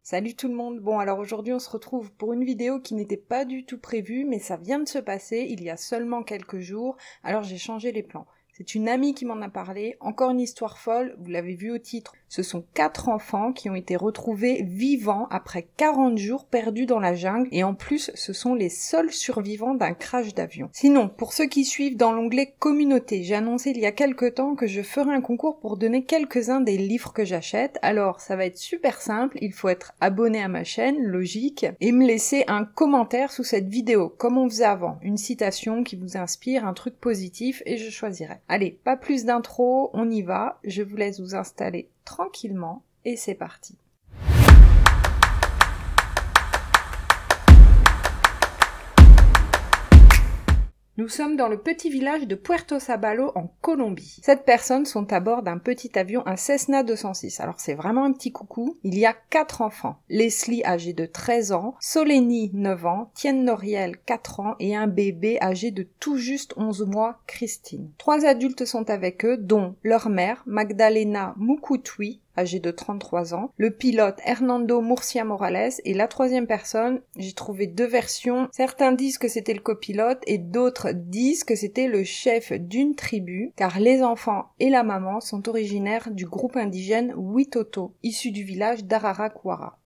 Salut tout le monde. Bon, alors aujourd'hui on se retrouve pour une vidéo qui n'était pas du tout prévue, mais ça vient de se passer il y a seulement quelques jours, alors j'ai changé les plans. C'est une amie qui m'en a parlé, encore une histoire folle, vous l'avez vu au titre. Ce sont 4 enfants qui ont été retrouvés vivants après 40 jours perdus dans la jungle, et en plus ce sont les seuls survivants d'un crash d'avion. Sinon, pour ceux qui suivent dans l'onglet communauté, j'ai annoncé il y a quelques temps que je ferai un concours pour donner quelques-uns des livres que j'achète. Alors ça va être super simple, il faut être abonné à ma chaîne, logique, et me laisser un commentaire sous cette vidéo, comme on faisait avant, une citation qui vous inspire, un truc positif, et je choisirai. Allez, pas plus d'intro, on y va, je vous laisse vous installer tranquillement, et c'est parti. Nous sommes dans le petit village de Puerto Sabalo en Colombie. 7 personnes sont à bord d'un petit avion, un Cessna 206. Alors c'est vraiment un petit coucou. Il y a 4 enfants. Leslie âgée de 13 ans, Solénie 9 ans, Tienne Noriel 4 ans et un bébé âgé de tout juste 11 mois, Christine. 3 adultes sont avec eux, dont leur mère, Magdalena Mukutui, âgé de 33 ans, le pilote Hernando Murcia Morales et la 3e personne, j'ai trouvé 2 versions. Certains disent que c'était le copilote et d'autres disent que c'était le chef d'une tribu, car les enfants et la maman sont originaires du groupe indigène Witoto, issu du village d'Araraquara.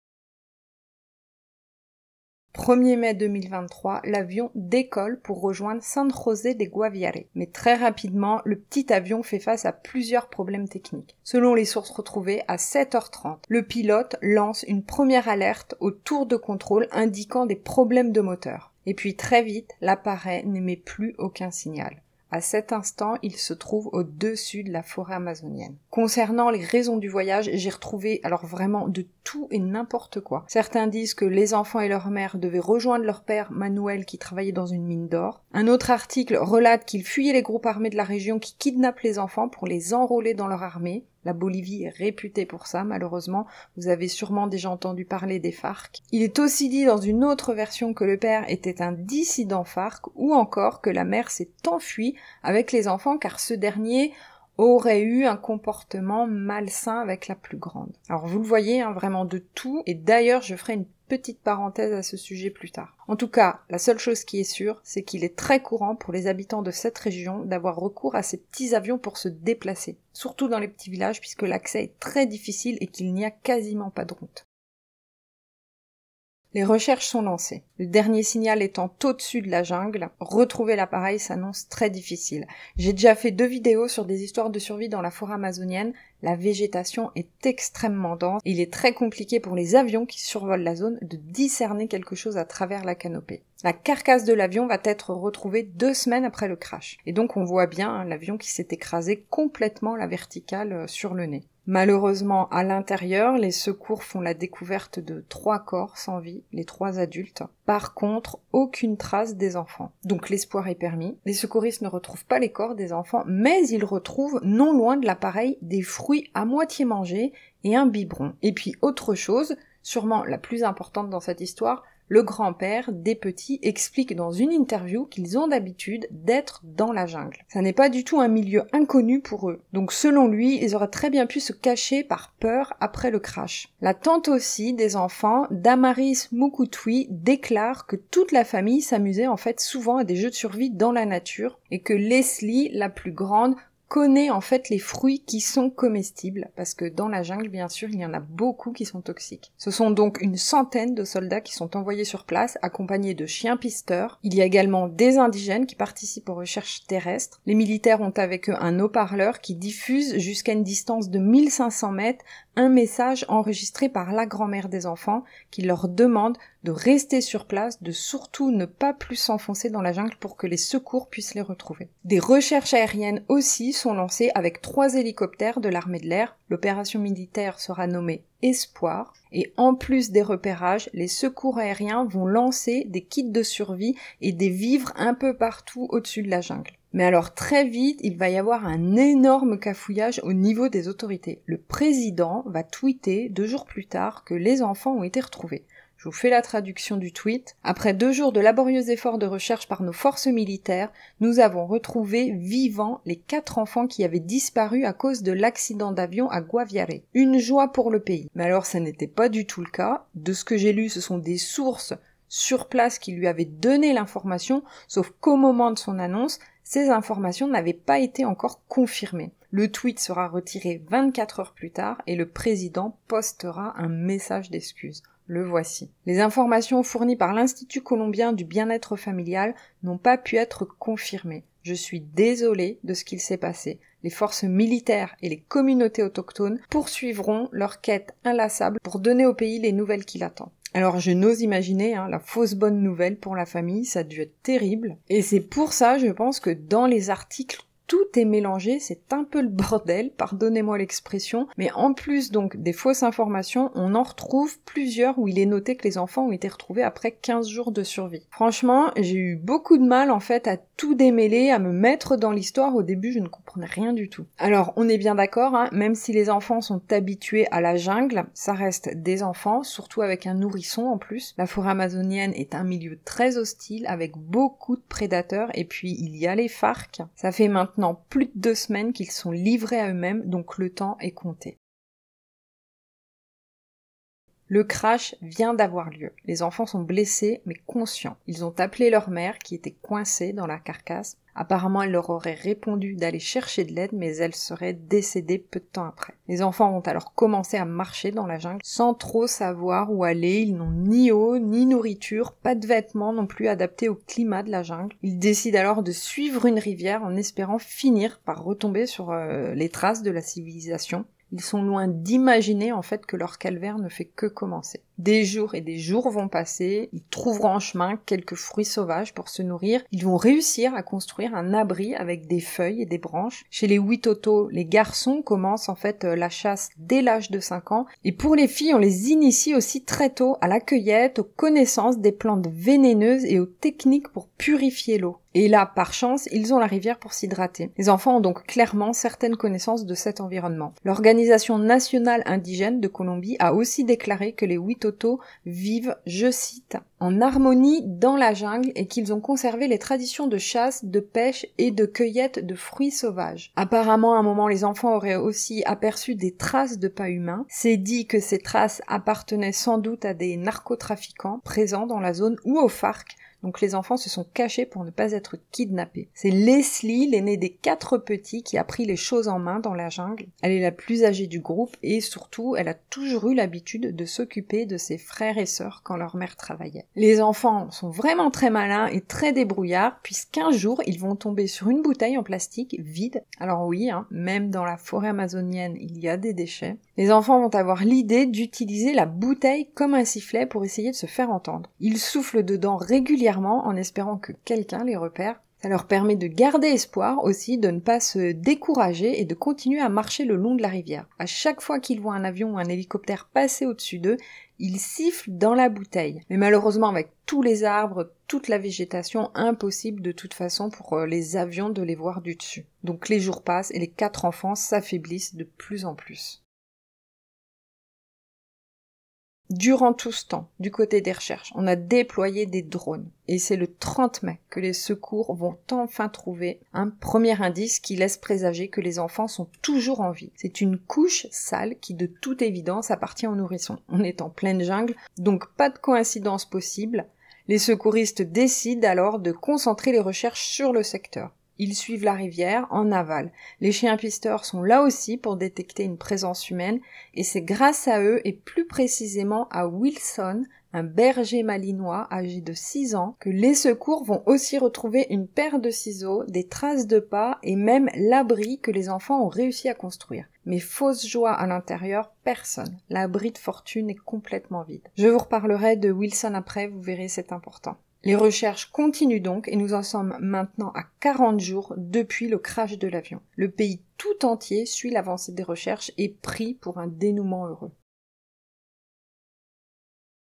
1er mai 2023, l'avion décolle pour rejoindre San José de Guaviare. Mais très rapidement, le petit avion fait face à plusieurs problèmes techniques. Selon les sources retrouvées, à 7h30, le pilote lance une première alerte au tour de contrôle indiquant des problèmes de moteur. Et puis très vite, l'appareil n'émet plus aucun signal. À cet instant, il se trouve au-dessus de la forêt amazonienne. Concernant les raisons du voyage, j'ai retrouvé alors vraiment de tout et n'importe quoi. Certains disent que les enfants et leur mère devaient rejoindre leur père Manuel qui travaillait dans une mine d'or. Un autre article relate qu'ils fuyaient les groupes armés de la région qui kidnappent les enfants pour les enrôler dans leur armée. La Bolivie est réputée pour ça, malheureusement. Vous avez sûrement déjà entendu parler des FARC. Il est aussi dit dans une autre version que le père était un dissident FARC ou encore que la mère s'est enfuie avec les enfants car ce dernier aurait eu un comportement malsain avec la plus grande. Alors vous le voyez, vraiment de tout, et d'ailleurs je ferai une petite parenthèse à ce sujet plus tard. En tout cas, la seule chose qui est sûre, c'est qu'il est très courant pour les habitants de cette région d'avoir recours à ces petits avions pour se déplacer, surtout dans les petits villages puisque l'accès est très difficile et qu'il n'y a quasiment pas de route. Les recherches sont lancées. Le dernier signal étant au-dessus de la jungle, retrouver l'appareil s'annonce très difficile. J'ai déjà fait 2 vidéos sur des histoires de survie dans la forêt amazonienne. La végétation est extrêmement dense. Il est très compliqué pour les avions qui survolent la zone de discerner quelque chose à travers la canopée. La carcasse de l'avion va être retrouvée 2 semaines après le crash. Et donc on voit bien l'avion qui s'est écrasé complètement à la verticale sur le nez. Malheureusement, à l'intérieur, les secours font la découverte de 3 corps sans vie, les 3 adultes. Par contre, aucune trace des enfants. Donc l'espoir est permis. Les secouristes ne retrouvent pas les corps des enfants, mais ils retrouvent, non loin de l'appareil, des fruits à moitié mangés et un biberon. Et puis autre chose, sûrement la plus importante dans cette histoire, le grand-père des petits explique dans une interview qu'ils ont d'habitude d'être dans la jungle. Ça n'est pas du tout un milieu inconnu pour eux. Donc selon lui, ils auraient très bien pu se cacher par peur après le crash. La tante aussi des enfants, Damaris Mukutui, déclare que toute la famille s'amusait en fait souvent à des jeux de survie dans la nature et que Leslie, la plus grande, connaît en fait les fruits qui sont comestibles, parce que dans la jungle, bien sûr, il y en a beaucoup qui sont toxiques. Ce sont donc une centaine de soldats qui sont envoyés sur place, accompagnés de chiens pisteurs. Il y a également des indigènes qui participent aux recherches terrestres. Les militaires ont avec eux un haut-parleur qui diffuse jusqu'à une distance de 1500 mètres un message enregistré par la grand-mère des enfants qui leur demande de rester sur place, de surtout ne pas plus s'enfoncer dans la jungle pour que les secours puissent les retrouver. Des recherches aériennes aussi sont lancées avec 3 hélicoptères de l'armée de l'air. L'opération militaire sera nommée Espoir et en plus des repérages, les secours aériens vont lancer des kits de survie et des vivres un peu partout au-dessus de la jungle. Mais alors très vite, il va y avoir un énorme cafouillage au niveau des autorités. Le président va tweeter 2 jours plus tard que les enfants ont été retrouvés. Je vous fais la traduction du tweet. Après 2 jours de laborieux efforts de recherche par nos forces militaires, nous avons retrouvé vivants les 4 enfants qui avaient disparu à cause de l'accident d'avion à Guaviare. Une joie pour le pays. Mais alors ça n'était pas du tout le cas. De ce que j'ai lu, ce sont des sources sur place qui lui avaient donné l'information, sauf qu'au moment de son annonce, ces informations n'avaient pas été encore confirmées. Le tweet sera retiré 24 heures plus tard et le président postera un message d'excuse. Le voici. Les informations fournies par l'Institut colombien du bien-être familial n'ont pas pu être confirmées. Je suis désolée de ce qu'il s'est passé. Les forces militaires et les communautés autochtones poursuivront leur quête inlassable pour donner au pays les nouvelles qui l'attendent. Alors je n'ose imaginer la fausse bonne nouvelle pour la famille, ça a dû être terrible. Et c'est pour ça, je pense que dans les articles, tout est mélangé, c'est un peu le bordel, pardonnez-moi l'expression, mais en plus donc des fausses informations, on en retrouve plusieurs où il est noté que les enfants ont été retrouvés après 15 jours de survie. Franchement, j'ai eu beaucoup de mal en fait à tout démêler, à me mettre dans l'histoire. Au début, je ne comprenais rien du tout. Alors, on est bien d'accord, même si les enfants sont habitués à la jungle, ça reste des enfants, surtout avec un nourrisson en plus. La forêt amazonienne est un milieu très hostile, avec beaucoup de prédateurs, et puis il y a les FARC. Ça fait maintenant plus de 2 semaines qu'ils sont livrés à eux-mêmes, donc le temps est compté. Le crash vient d'avoir lieu. Les enfants sont blessés, mais conscients. Ils ont appelé leur mère, qui était coincée dans la carcasse. Apparemment, elle leur aurait répondu d'aller chercher de l'aide, mais elle serait décédée peu de temps après. Les enfants vont alors commencer à marcher dans la jungle, sans trop savoir où aller. Ils n'ont ni eau, ni nourriture, pas de vêtements non plus adaptés au climat de la jungle. Ils décident alors de suivre une rivière en espérant finir par retomber sur les traces de la civilisation. Ils sont loin d'imaginer en fait que leur calvaire ne fait que commencer. Des jours et des jours vont passer, ils trouveront en chemin quelques fruits sauvages pour se nourrir, ils vont réussir à construire un abri avec des feuilles et des branches. Chez les Witoto, les garçons commencent en fait la chasse dès l'âge de 5 ans, et pour les filles, on les initie aussi très tôt à la cueillette, aux connaissances des plantes vénéneuses et aux techniques pour purifier l'eau. Et là, par chance, ils ont la rivière pour s'hydrater. Les enfants ont donc clairement certaines connaissances de cet environnement. L'Organisation nationale indigène de Colombie a aussi déclaré que les Witoto vivent, je cite, en harmonie dans la jungle et qu'ils ont conservé les traditions de chasse, de pêche et de cueillette de fruits sauvages. Apparemment, à un moment, les enfants auraient aussi aperçu des traces de pas humains. C'est dit que ces traces appartenaient sans doute à des narcotrafiquants présents dans la zone ou aux FARC. Donc les enfants se sont cachés pour ne pas être kidnappés. C'est Leslie, l'aînée des 4 petits, qui a pris les choses en main dans la jungle. Elle est la plus âgée du groupe et surtout, elle a toujours eu l'habitude de s'occuper de ses frères et sœurs quand leur mère travaillait. Les enfants sont vraiment très malins et très débrouillards, puisqu'un jour, ils vont tomber sur une bouteille en plastique vide. Alors oui, même dans la forêt amazonienne, il y a des déchets. Les enfants vont avoir l'idée d'utiliser la bouteille comme un sifflet pour essayer de se faire entendre. Ils soufflent dedans régulièrement en espérant que quelqu'un les repère. Ça leur permet de garder espoir aussi, de ne pas se décourager et de continuer à marcher le long de la rivière. À chaque fois qu'ils voient un avion ou un hélicoptère passer au-dessus d'eux, ils sifflent dans la bouteille. Mais malheureusement, avec tous les arbres, toute la végétation, impossible de toute façon pour les avions de les voir du dessus. Donc les jours passent et les 4 enfants s'affaiblissent de plus en plus. Durant tout ce temps, du côté des recherches, on a déployé des drones. Et c'est le 30 mai que les secours vont enfin trouver un premier indice qui laisse présager que les enfants sont toujours en vie. C'est une couche sale qui, de toute évidence, appartient aux nourrissons. On est en pleine jungle, donc pas de coïncidence possible. Les secouristes décident alors de concentrer les recherches sur le secteur. Ils suivent la rivière en aval. Les chiens pisteurs sont là aussi pour détecter une présence humaine et c'est grâce à eux et plus précisément à Wilson, un berger malinois âgé de 6 ans, que les secours vont aussi retrouver une paire de ciseaux, des traces de pas et même l'abri que les enfants ont réussi à construire. Mais fausse joie à l'intérieur, personne. L'abri de fortune est complètement vide. Je vous reparlerai de Wilson après, vous verrez, c'est important. Les recherches continuent donc et nous en sommes maintenant à 40 jours depuis le crash de l'avion. Le pays tout entier suit l'avancée des recherches et prie pour un dénouement heureux.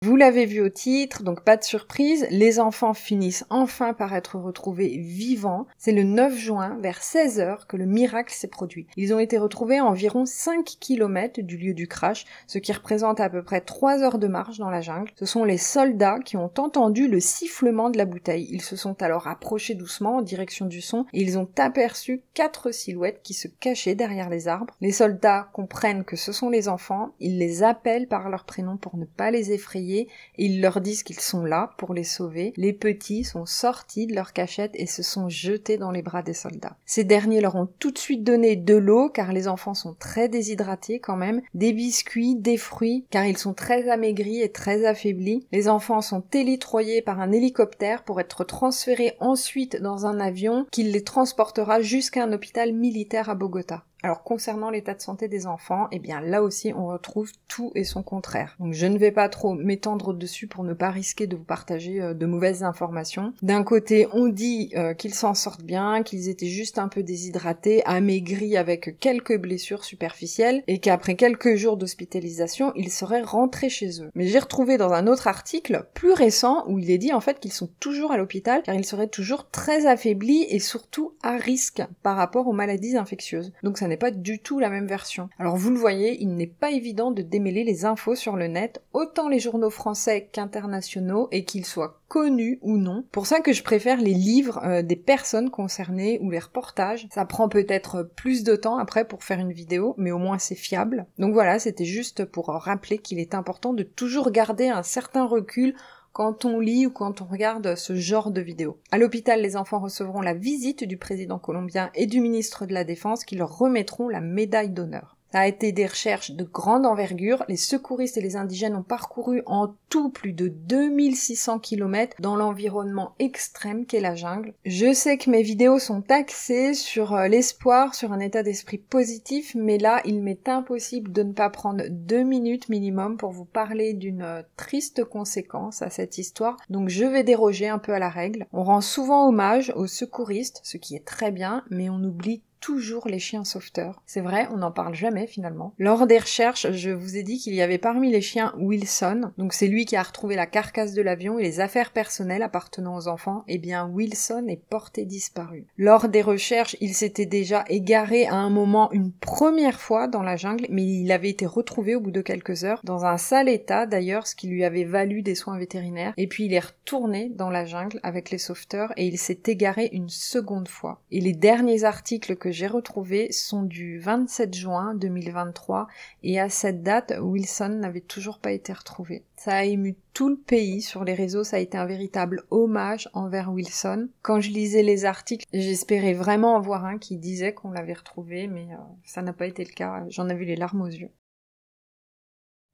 Vous l'avez vu au titre, donc pas de surprise, les enfants finissent enfin par être retrouvés vivants. C'est le 9 juin, vers 16 h, que le miracle s'est produit. Ils ont été retrouvés à environ 5 km du lieu du crash, ce qui représente à peu près 3 heures de marche dans la jungle. Ce sont les soldats qui ont entendu le sifflement de la bouteille. Ils se sont alors approchés doucement en direction du son et ils ont aperçu 4 silhouettes qui se cachaient derrière les arbres. Les soldats comprennent que ce sont les enfants, ils les appellent par leur prénom pour ne pas les effrayer. Et ils leur disent qu'ils sont là pour les sauver. Les petits sont sortis de leur cachette et se sont jetés dans les bras des soldats. Ces derniers leur ont tout de suite donné de l'eau car les enfants sont très déshydratés quand même, des biscuits, des fruits car ils sont très amaigris et très affaiblis. Les enfants sont télétroyés par un hélicoptère pour être transférés ensuite dans un avion qui les transportera jusqu'à un hôpital militaire à Bogota. Alors concernant l'état de santé des enfants, eh bien là aussi on retrouve tout et son contraire. Donc je ne vais pas trop m'étendre dessus pour ne pas risquer de vous partager de mauvaises informations. D'un côté on dit qu'ils s'en sortent bien, qu'ils étaient juste un peu déshydratés, amaigris avec quelques blessures superficielles et qu'après quelques jours d'hospitalisation ils seraient rentrés chez eux. Mais j'ai retrouvé dans un autre article plus récent où il est dit en fait qu'ils sont toujours à l'hôpital car ils seraient toujours très affaiblis et surtout à risque par rapport aux maladies infectieuses. Donc ça n'est pas du tout la même version. Alors vous le voyez, il n'est pas évident de démêler les infos sur le net, autant les journaux français qu'internationaux, et qu'ils soient connus ou non. Pour ça que je préfère les livres des personnes concernées ou les reportages. Ça prend peut-être plus de temps après pour faire une vidéo, mais au moins c'est fiable. Donc voilà, c'était juste pour rappeler qu'il est important de toujours garder un certain recul quand on lit ou quand on regarde ce genre de vidéos. À l'hôpital, les enfants recevront la visite du président colombien et du ministre de la Défense qui leur remettront la médaille d'honneur. Ça a été des recherches de grande envergure. Les secouristes et les indigènes ont parcouru en tout plus de 2600 km dans l'environnement extrême qu'est la jungle. Je sais que mes vidéos sont axées sur l'espoir, sur un état d'esprit positif, mais là, il m'est impossible de ne pas prendre 2 minutes minimum pour vous parler d'une triste conséquence à cette histoire. Donc je vais déroger un peu à la règle. On rend souvent hommage aux secouristes, ce qui est très bien, mais on oublie toujours les chiens sauveteurs. C'est vrai, on n'en parle jamais finalement. Lors des recherches, je vous ai dit qu'il y avait parmi les chiens Wilson, donc c'est lui qui a retrouvé la carcasse de l'avion et les affaires personnelles appartenant aux enfants. Eh bien, Wilson est porté disparu. Lors des recherches, il s'était déjà égaré à un moment une première fois dans la jungle, mais il avait été retrouvé au bout de quelques heures, dans un sale état d'ailleurs, ce qui lui avait valu des soins vétérinaires, et puis il est retourné dans la jungle avec les sauveteurs et il s'est égaré une seconde fois. Et les derniers articles que j'ai retrouvés sont du 27 juin 2023 et à cette date, Wilson n'avait toujours pas été retrouvé. Ça a ému tout le pays sur les réseaux, ça a été un véritable hommage envers Wilson. Quand je lisais les articles, j'espérais vraiment en voir un qui disait qu'on l'avait retrouvé, mais ça n'a pas été le cas, j'en avais les larmes aux yeux.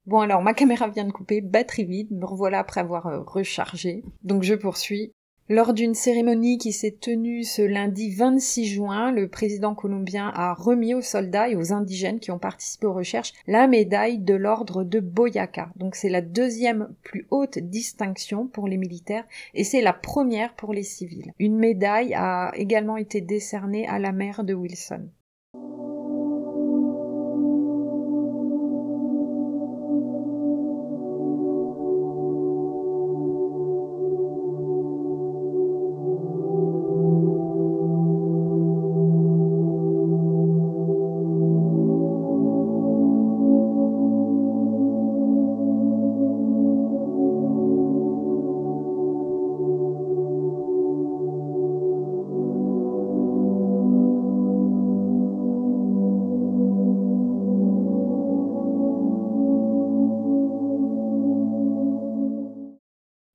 Bon alors, ma caméra vient de couper, batterie vide, me revoilà après avoir rechargé, donc je poursuis. Lors d'une cérémonie qui s'est tenue ce lundi 26 juin, le président colombien a remis aux soldats et aux indigènes qui ont participé aux recherches la médaille de l'ordre de Boyacá. Donc c'est la deuxième plus haute distinction pour les militaires et c'est la première pour les civils. Une médaille a également été décernée à la mère de Wilson.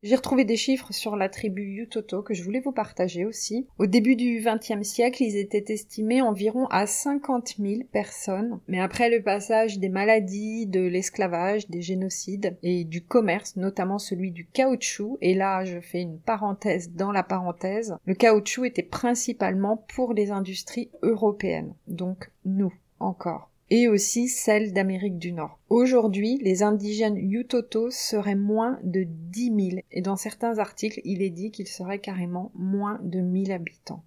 J'ai retrouvé des chiffres sur la tribu Utoto que je voulais vous partager aussi. Au début du XXe siècle, ils étaient estimés environ à 50 000 personnes. Mais après le passage des maladies, de l'esclavage, des génocides et du commerce, notamment celui du caoutchouc, et là je fais une parenthèse dans la parenthèse, le caoutchouc était principalement pour les industries européennes. Donc nous, encore. Et aussi celle d'Amérique du Nord. Aujourd'hui, les indigènes Utoto seraient moins de 10 000, et dans certains articles, il est dit qu'ils seraient carrément moins de 1000 habitants.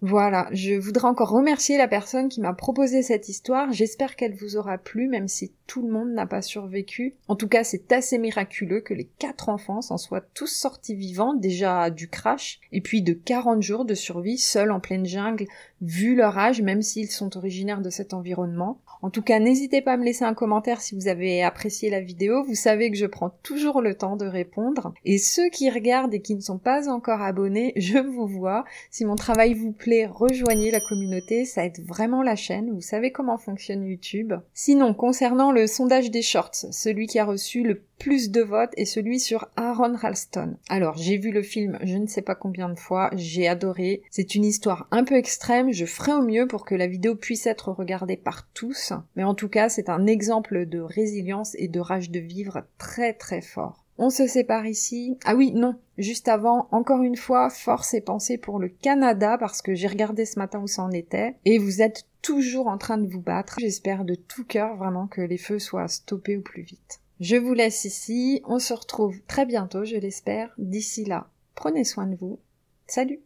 Voilà, je voudrais encore remercier la personne qui m'a proposé cette histoire, j'espère qu'elle vous aura plu, même si tout le monde n'a pas survécu. En tout cas, c'est assez miraculeux que les 4 enfants s'en soient tous sortis vivants, déjà du crash, et puis de 40 jours de survie seuls en pleine jungle, vu leur âge, même s'ils sont originaires de cet environnement. En tout cas, n'hésitez pas à me laisser un commentaire si vous avez apprécié la vidéo, vous savez que je prends toujours le temps de répondre. Et ceux qui regardent et qui ne sont pas encore abonnés, je vous vois. Si mon travail vous plaît, rejoignez la communauté, ça aide vraiment la chaîne, vous savez comment fonctionne YouTube. Sinon, concernant le sondage des shorts, celui qui a reçu le plus de votes est celui sur Aaron Ralston. Alors, j'ai vu le film je ne sais pas combien de fois, j'ai adoré. C'est une histoire un peu extrême, je ferai au mieux pour que la vidéo puisse être regardée par tous. Mais en tout cas, c'est un exemple de résilience et de rage de vivre très très fort. On se sépare ici. Ah oui, non, juste avant, encore une fois, force et pensée pour le Canada, parce que j'ai regardé ce matin où ça en était, et vous êtes toujours en train de vous battre. J'espère de tout cœur vraiment que les feux soient stoppés au plus vite. Je vous laisse ici, on se retrouve très bientôt, je l'espère. D'ici là, prenez soin de vous. Salut!